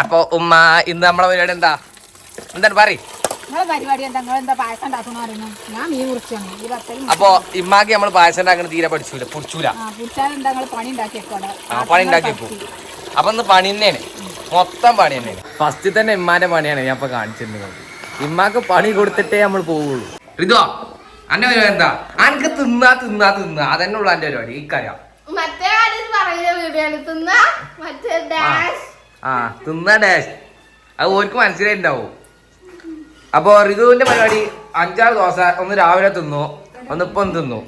അപ്പൊ ഉമ്മ ഇന്ന് നമ്മളെ പരിപാടി എന്താണ് പറയും? അപ്പൊ ഇമ്മാക്ക് നമ്മള് പായസം ഉണ്ടാക്കണ തീരെ പൊടിച്ചൂല പണി ഉണ്ടാക്കി വെക്കും. അപ്പൊ ഇന്ന് പണി തന്നെയാണ്, മൊത്തം പണി തന്നെയാണ്. ഫസ്റ്റ് തന്നെ ഇമ്മാന്റെ പണിയാണ് ഞാൻ ഇപ്പൊ കാണിച്ചിരുന്നത്. ഇമ്മാക്ക് പണി കൊടുത്തിട്ടേ നമ്മൾ പോവുള്ളൂ. ഋതുവാ അന്റെ പരിപാടി എന്താ? അനക്ക് തിന്നാ അതന്നെ ഉള്ളു എന്റെ പരിപാടി. ഇക്കറിയാം തിന്ന ഡാഷ് അത് ഓർക്ക് മനസ്സിലായിട്ടുണ്ടാവും. അപ്പൊ ഋതുവിന്റെ പരിപാടി 5-6 ദോശ ഒന്ന് രാവിലെ തിന്നു, ഒന്ന് ഇപ്പം തിന്നു.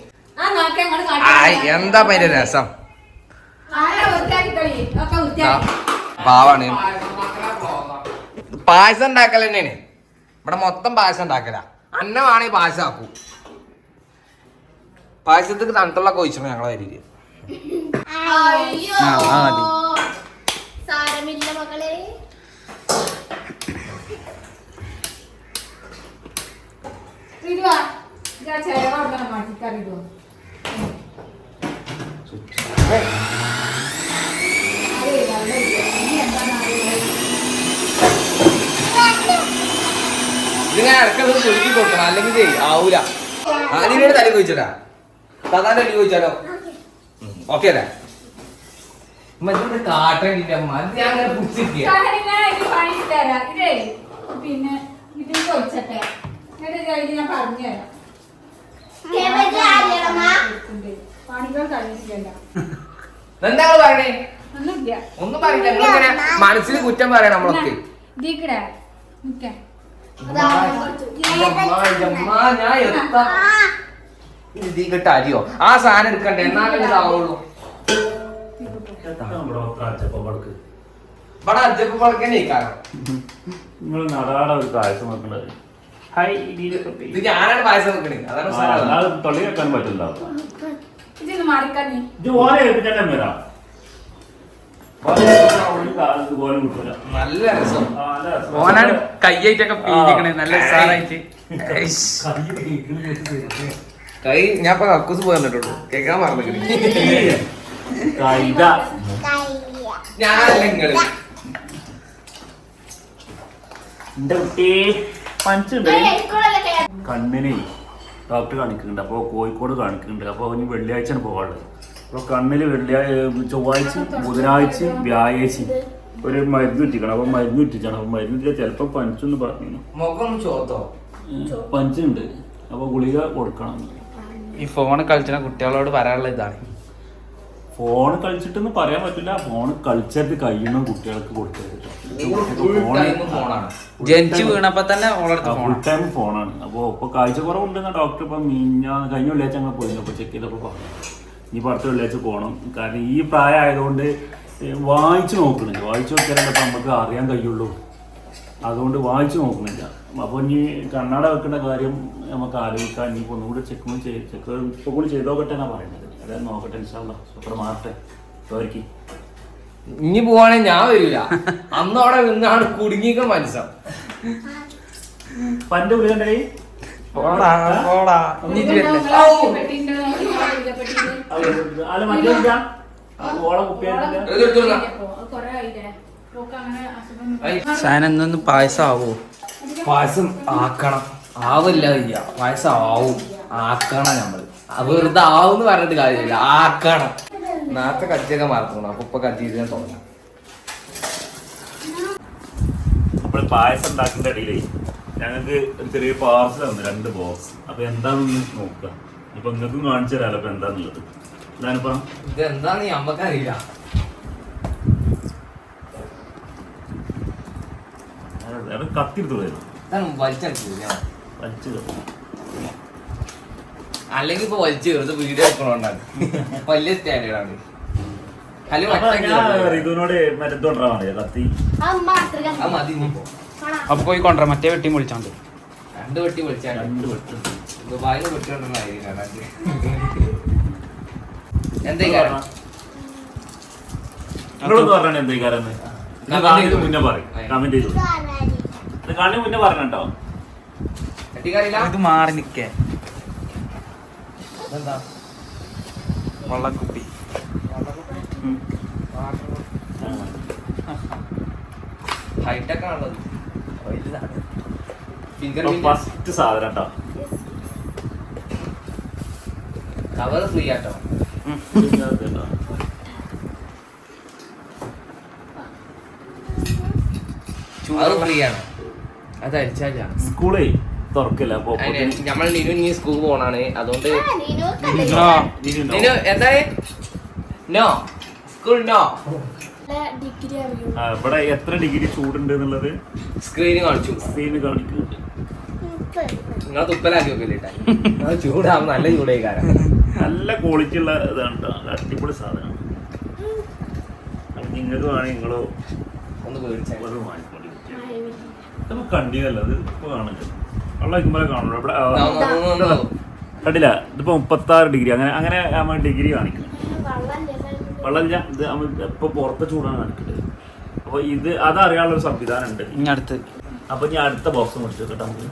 എന്താ അതിന്റെ രസം? പാവാണ്. പായസം ഉണ്ടാക്കൽ തന്നെയാണ് ഇവിടെ മൊത്തം. പായസം ഉണ്ടാക്കല അന്നമാണെങ്കിൽ പായസം ആക്കൂ. പായസത്തേക്ക് തണുത്തുള്ളൊക്കെ ഒഴിച്ചിട്ടുണ്ട് ഞങ്ങളെ അരിയില്. ഇതിങ്ങനെ ഇടയ്ക്കത് ചുരുക്കി കൊടുക്കണം, അല്ലെങ്കിൽ ആവൂല. അതിനോട് തലി ചോദിച്ചടാ, സാധാരണ തലി ചോദിച്ചാലോ? ഓക്കെ അല്ലേ? കാട്ടേണ്ടിട്ട് അമ്മ ഞാൻ അങ്ങനെ പിടിച്ചിരിക്കുക. പിന്നെ ഇതിൽ ചോദിച്ചട്ടെ ഞാൻ പറഞ്ഞുതരാം. പണികൾ കഴിഞ്ഞിട്ടില്ല. എന്താ പറയണേ? ഒന്നും പറയില്ല. മനസ്സിൽ കുറ്റം പറയണം നമ്മളൊക്കെ. ഇതിട്ട് അരിയോ ആ സാധനം എടുക്കണ്ടേ, എന്നാലും ഇതാവുള്ളൂ. ഇവിടെ അജപ്പ് പടക്കന്നെ കാരണം ഇത് ഞാനാണ് പായസം വെക്കണേ. അതാണ് തൊള്ളി വെക്കാൻ പറ്റില്ല. നല്ല രസം. ഓനാണ് കയ്യായിട്ടൊക്കെ പീരിക്കണേ, നല്ല ഉസാറായിട്ട്. കൈ ഞാൻ ഇപ്പൊ കക്കൂസ് പോയി വന്നിട്ടുള്ളൂ, കേൾക്കാൻ പറഞ്ഞിരിക്കണേ. ഞാനല്ല നിങ്ങള് എന്റെ കുട്ടി പഞ്ചുണ്ട്. കണ്ണിന് ഡോക്ടർ കാണിക്കുന്നുണ്ട്, അപ്പോൾ കോഴിക്കോട് കാണിക്കുന്നുണ്ട്. അപ്പോൾ ഇനി വെള്ളിയാഴ്ചയാണ് പോകാനുള്ളത്. അപ്പോൾ കണ്ണിൽ ചൊവ്വാഴ്ച, ബുധനാഴ്ച, വ്യാഴാഴ്ച ഒരു മരുന്ന് ഇട്ടിക്കണം. അപ്പോൾ മരുന്ന് ഇട്ടിച്ചാണ്. അപ്പോൾ മരുന്ന് ഇട്ടിച്ചാൽ ചിലപ്പോൾ പഞ്ചെന്ന് പറഞ്ഞു. പഞ്ചുണ്ട്, അപ്പോൾ ഗുളിക കൊടുക്കണം. ഈ ഫോൺ കളിച്ച കുട്ടികളോട് പറയാനുള്ള ഇതാണ്. ഫോൺ കളിച്ചിട്ടെന്ന് പറയാൻ പറ്റില്ല. ഫോൺ കളിച്ചിട്ട് കഴിയണം കുട്ടികൾക്ക് കൊടുക്കരുത്. ജനിച്ചു വീണപ്പോ തന്നെ ഫുൾ ടൈം ഫോണാണ്. അപ്പോൾ ഇപ്പൊ കാഴ്ച കുറവുണ്ടെന്ന ഡോക്ടർ ഇപ്പം കഴിഞ്ഞ വെള്ളിയാഴ്ച അങ്ങനെ പോയിരുന്നു. അപ്പോൾ ചെക്ക് ചെയ്തപ്പോൾ പറഞ്ഞു ഇനിയിപ്പോൾ അടുത്ത വെള്ളിയാഴ്ച പോകണം. കാരണം ഈ പ്രായം ആയതുകൊണ്ട് വായിച്ചു നോക്കണില്ല. വായിച്ചു നോക്കിയാലേ അപ്പം നമുക്ക് അറിയാൻ കഴിയുള്ളൂ. അതുകൊണ്ട് വായിച്ചു നോക്കുന്നില്ല. അപ്പോൾ ഇനി കണ്ണാട വെക്കേണ്ട കാര്യം നമുക്ക് ആലോചിക്കാം. ഇനിയിപ്പോൾ ഒന്നുകൂടെ ചെക്ക് ഇപ്പോൾ കൂടി ചെയ്തോക്കട്ടെ എന്നാണ് പറയുന്നത്. അതായത് നോക്കട്ടെ, ഇൻഷാല്ലാ സൂപ്പർ മാറട്ടെ. അവർക്ക് ഇനി പോവാണെങ്കിൽ ഞാൻ വരില്ല. അന്ന് അവിടെ നിന്നാണ് കുടുങ്ങിക്ക മനസ്സാവും. പന്റെ വിളിക്കണ്ടേ അല്ല മറ്റേ ഓളെ സാധനം പായസം ആവോ? പായസം ആക്കണം. ആവില്ല ഇല്ല, പായസം ആവും. ആക്കണം നമ്മള്. വെറുതെ ആവും പറഞ്ഞിട്ട് കാര്യമില്ല, ആക്കണം. നേരത്തെ കജ്ജൊക്കെ മറക്കണം. അപ്പൊ ഇപ്പൊ കജ്ജി ഞാൻ തുടങ്ങാം. അപ്പോൾ പായസം ഉണ്ടാക്കേണ്ട ഇടയിലേ ഞങ്ങൾക്ക് ഒരു ചെറിയ പാർസൽ തന്നു, 2 ബോക്സ്. അപ്പൊ എന്താണെന്ന് നോക്കുക. ഇപ്പൊ നിങ്ങൾക്കും കാണിച്ചു തരാമല്ലോ ഇപ്പൊ എന്താന്നുള്ളത്. ഇതാണിപ്പോ ഇത് എന്താന്ന് നമ്മക്കറിയില്ല. കത്തിരുത്ത് വരുന്നു അല്ലെങ്കിൽ ഇപ്പൊ വലിച്ചു കയറുന്നത് വീഡിയോ എടുക്കണോണ്ടാണ്. വലിയ സ്റ്റാൻഡേർഡാണ്. ഇതിനോട് മരുന്നുകൊണ്ടാ മതിയോ കത്തി? അപ്പൊ പോയി കൊണ്ടുവരാ. മറ്റേ വെട്ടി വിളിച്ചോണ്ട് 2 വെട്ടി വിളിച്ചാൽ 2 വെട്ടി ദുബായിന്ന് വെട്ടിക്കൊണ്ടിരുന്നായിരിക്കും. നിങ്ങളൊന്ന് പറഞ്ഞ എന്തേക്കാരെന്ന് മുന്നേ പറയും. കമന്റ് ചെയ്തു കാണി മുന്നേ പറഞ്ഞോ. ഇത് മാറി നിക്കേ. വള്ളക്കുപ്പി ഹൈടെക് ആണുള്ളത്. ഫസ്റ്റ് സാധനം കേട്ടോ. കവർ ഫ്രീ ആട്ടോ. അത് ഫ്രീ ആണ്. അത് അടിച്ചാല സ്കൂളേ തുറക്കില്ല. അപ്പൊ നമ്മൾ നിനു ഇനി സ്കൂൾ പോണാണ്. അതുകൊണ്ട് നിനു എന്താ നോ സ്കൂൾ നോ. ഇവിടെ എത്ര ഡിഗ്രി ചൂടുണ്ട് എന്നുള്ളത് സ്ക്രീന് കാണിച്ചു. സ്ക്രീന് കാണിക്കുന്നുണ്ട്. നിങ്ങൾ തുപ്പലാക്കി വെക്കില്ല. ചൂടാവും. നല്ല ചൂടായി കാരണം നല്ല ക്വാളിറ്റി ഉള്ള ഇതാണ് ട്ടോ. അടിപൊളി സാധനമാണ്. നിങ്ങൾക്ക് വേണമെങ്കിൽ നിങ്ങളോ ഒന്ന് പേടിച്ചാൽ കണ്ടില്ല. അത് ഇപ്പൊ കാണില്ല. വെള്ളം വയ്ക്കുമ്പോൾ കാണുള്ളൂ. ഇവിടെ കണ്ടില്ല. ഇതിപ്പോ 36 ഡിഗ്രി അങ്ങനെ നമ്മൾ ഡിഗ്രി കാണിക്കണം. വെള്ളമില്ല. ഇത് നമ്മൾ ഇപ്പൊ പുറത്തെ ചൂടാണ് കാണിക്കുന്നത്. അപ്പൊ ഇത് അതറിയാനുള്ള സംവിധാനം ഉണ്ട്. ഇനി അടുത്ത് അപ്പൊ ഞാൻ അടുത്ത ബോക്സ് മുടിച്ചു കേട്ടോ. നമുക്ക്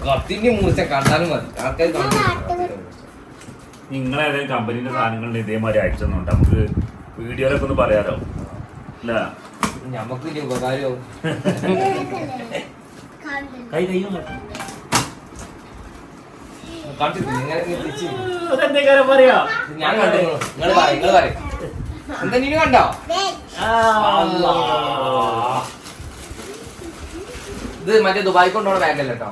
കത്തിന്റെ മൂർച്ച കണ്ടാലും മതി. ആൾക്കാർ നിങ്ങളേതെങ്കിലും കമ്പനീന്റെ സാധനങ്ങളുടെ ഇതേമാതിരി അയച്ചൊന്നുണ്ട്. നമുക്ക് വീഡിയോയിലൊക്കെ ഒന്ന് പറയാലോ. അല്ല ഞമ്മക്ക് വലിയ ഉപകാരവും. കയ്യും പറയാ. ഞാൻ കണ്ടു. നിങ്ങൾ പറയും എന്താ നീ കണ്ടോ? ഇത് മറ്റേ ദുബായി കൊണ്ടുപോണ ബാഗല്ല കേട്ടോ.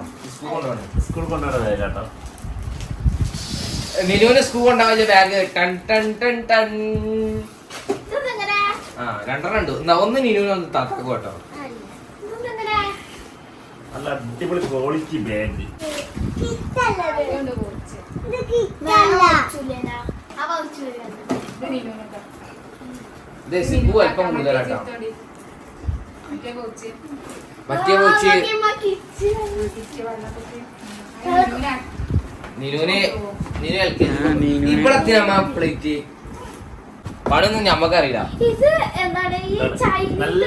സ്കൂൾ കൊണ്ടുപോണ ബാഗ് കേട്ടോ. നിനുവിന് സ്കൂൾ കൊണ്ടാവില്ല ബാഗ്. ടൺ ടൺ ടൺ ടൺ. ആ 2 ഉണ്ട്. ഒന്ന് നിനുവിന് ഒന്ന് തക്കും കേട്ടോ. നല്ല അടിപൊളി ക്വാളിറ്റി ബാഗ്. ഇത് സിബു അല്പം കൂടുതലാട്ടോ. മറ്റേ പോച്ച് നിനുവിന് ഇവിടത്തെ നമ്മ പ്ലേറ്റ് പണിയൊന്നും ഞമ്മക്കറിയില്ല. നല്ല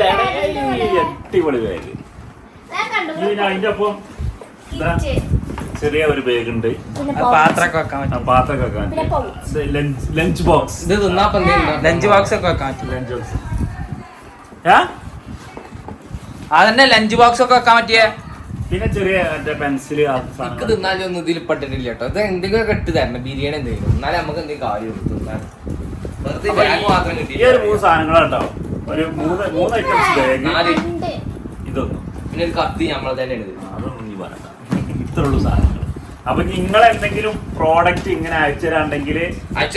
അടിപൊളി ബാഗ്. അതിന്റെ ഒപ്പം ചെറിയ ഒരു ബാഗ് ഉണ്ട്. പാത്രമൊക്കെ വെക്കാൻ പറ്റും. പാത്രമൊക്കെ വെക്കാൻ ലഞ്ച് ബോക്സ്. ഇത് തിന്നാപ്പം ലഞ്ച് ബോക്സ് ഒക്കെ വെക്കാൻ പറ്റും. ലഞ്ച് ബോക്സ് അതന്നെ ലഞ്ച് ബോക്സ് ഒക്കെ വെക്കാൻ പറ്റിയേ. പിന്നെ ചെറിയ പെൻസില് എനിക്ക് തിന്നാലും ഒന്നും ഇതിൽ പെട്ടിട്ടില്ല കേട്ടോ. ഇത് എന്തെങ്കിലും ഇട്ട് തരണം. ബിരിയാണി എന്തെങ്കിലും. എന്നാലും നമുക്ക് എന്തെങ്കിലും കാര്യം തിന്നാൻ. വെറുതെ ബാഗ് മാത്രം കിട്ടി. ഈ ഒരു 3 സാധനങ്ങളുണ്ടാവും. ഒരു 3 ഐറ്റംസ് ബാഗ്. ഇതൊന്നും പിന്നെ ഒരു കത്തി നമ്മളെ തന്നെ എടുത്ത്. അതൊന്നും നീ പറയണ്ട. ഇത്രയുള്ളൂ സാധനങ്ങൾ. അപ്പൊ നിങ്ങൾ എന്തെങ്കിലും പ്രോഡക്റ്റ് ഇങ്ങനെ അയച്ചു തരാണ്ടെങ്കിൽ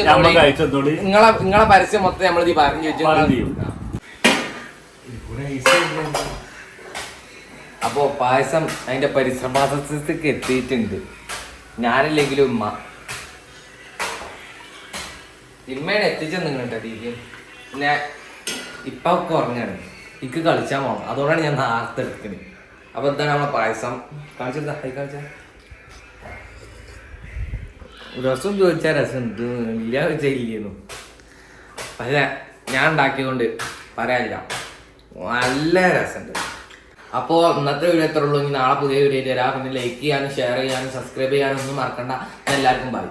നമുക്ക് അയച്ചോളി. നിങ്ങളെ പരസ്യം മൊത്തം നമ്മളിത് പറഞ്ഞു വെച്ചു. അപ്പോ പായസം അതിന്റെ പരിശ്രമത്തിലേക്ക് എത്തിയിട്ടുണ്ട്. ഞാനല്ലെങ്കിലും ഇമ്മേനെ എത്തിച്ചെന്ന് നിങ്ങളുടെ ടീക്കും. പിന്നെ ഇപ്പൊ ഉറങ്ങാണ്. ഇക്ക് കളിച്ചാൽ പോകണം. അതുകൊണ്ടാണ് ഞാൻ നേരത്തെ എടുക്കുന്നത്. അപ്പൊ എന്താണ് നമ്മളെ പായസം കാണിച്ചെടുത്താ കളിച്ച രസം ചോദിച്ചാൽ രസം ഇല്ല ചെയ്യില്ലെന്നു. പക്ഷെ ഞാൻ ഉണ്ടാക്കിയതുകൊണ്ട് പറയാനില്ല. നല്ല രസമുണ്ട്. അപ്പോൾ ഇന്നത്തെ വീഡിയോ എത്ര ഉള്ളൂ. ഇനി നാളെ പുതിയ വീഡിയോ തരാം. പിന്നെ ലൈക്ക് ചെയ്യാനും ഷെയർ ചെയ്യാനും സബ്സ്ക്രൈബ് ചെയ്യാനും ഒന്നും മറക്കണ്ട. എല്ലാവർക്കും ബൈ.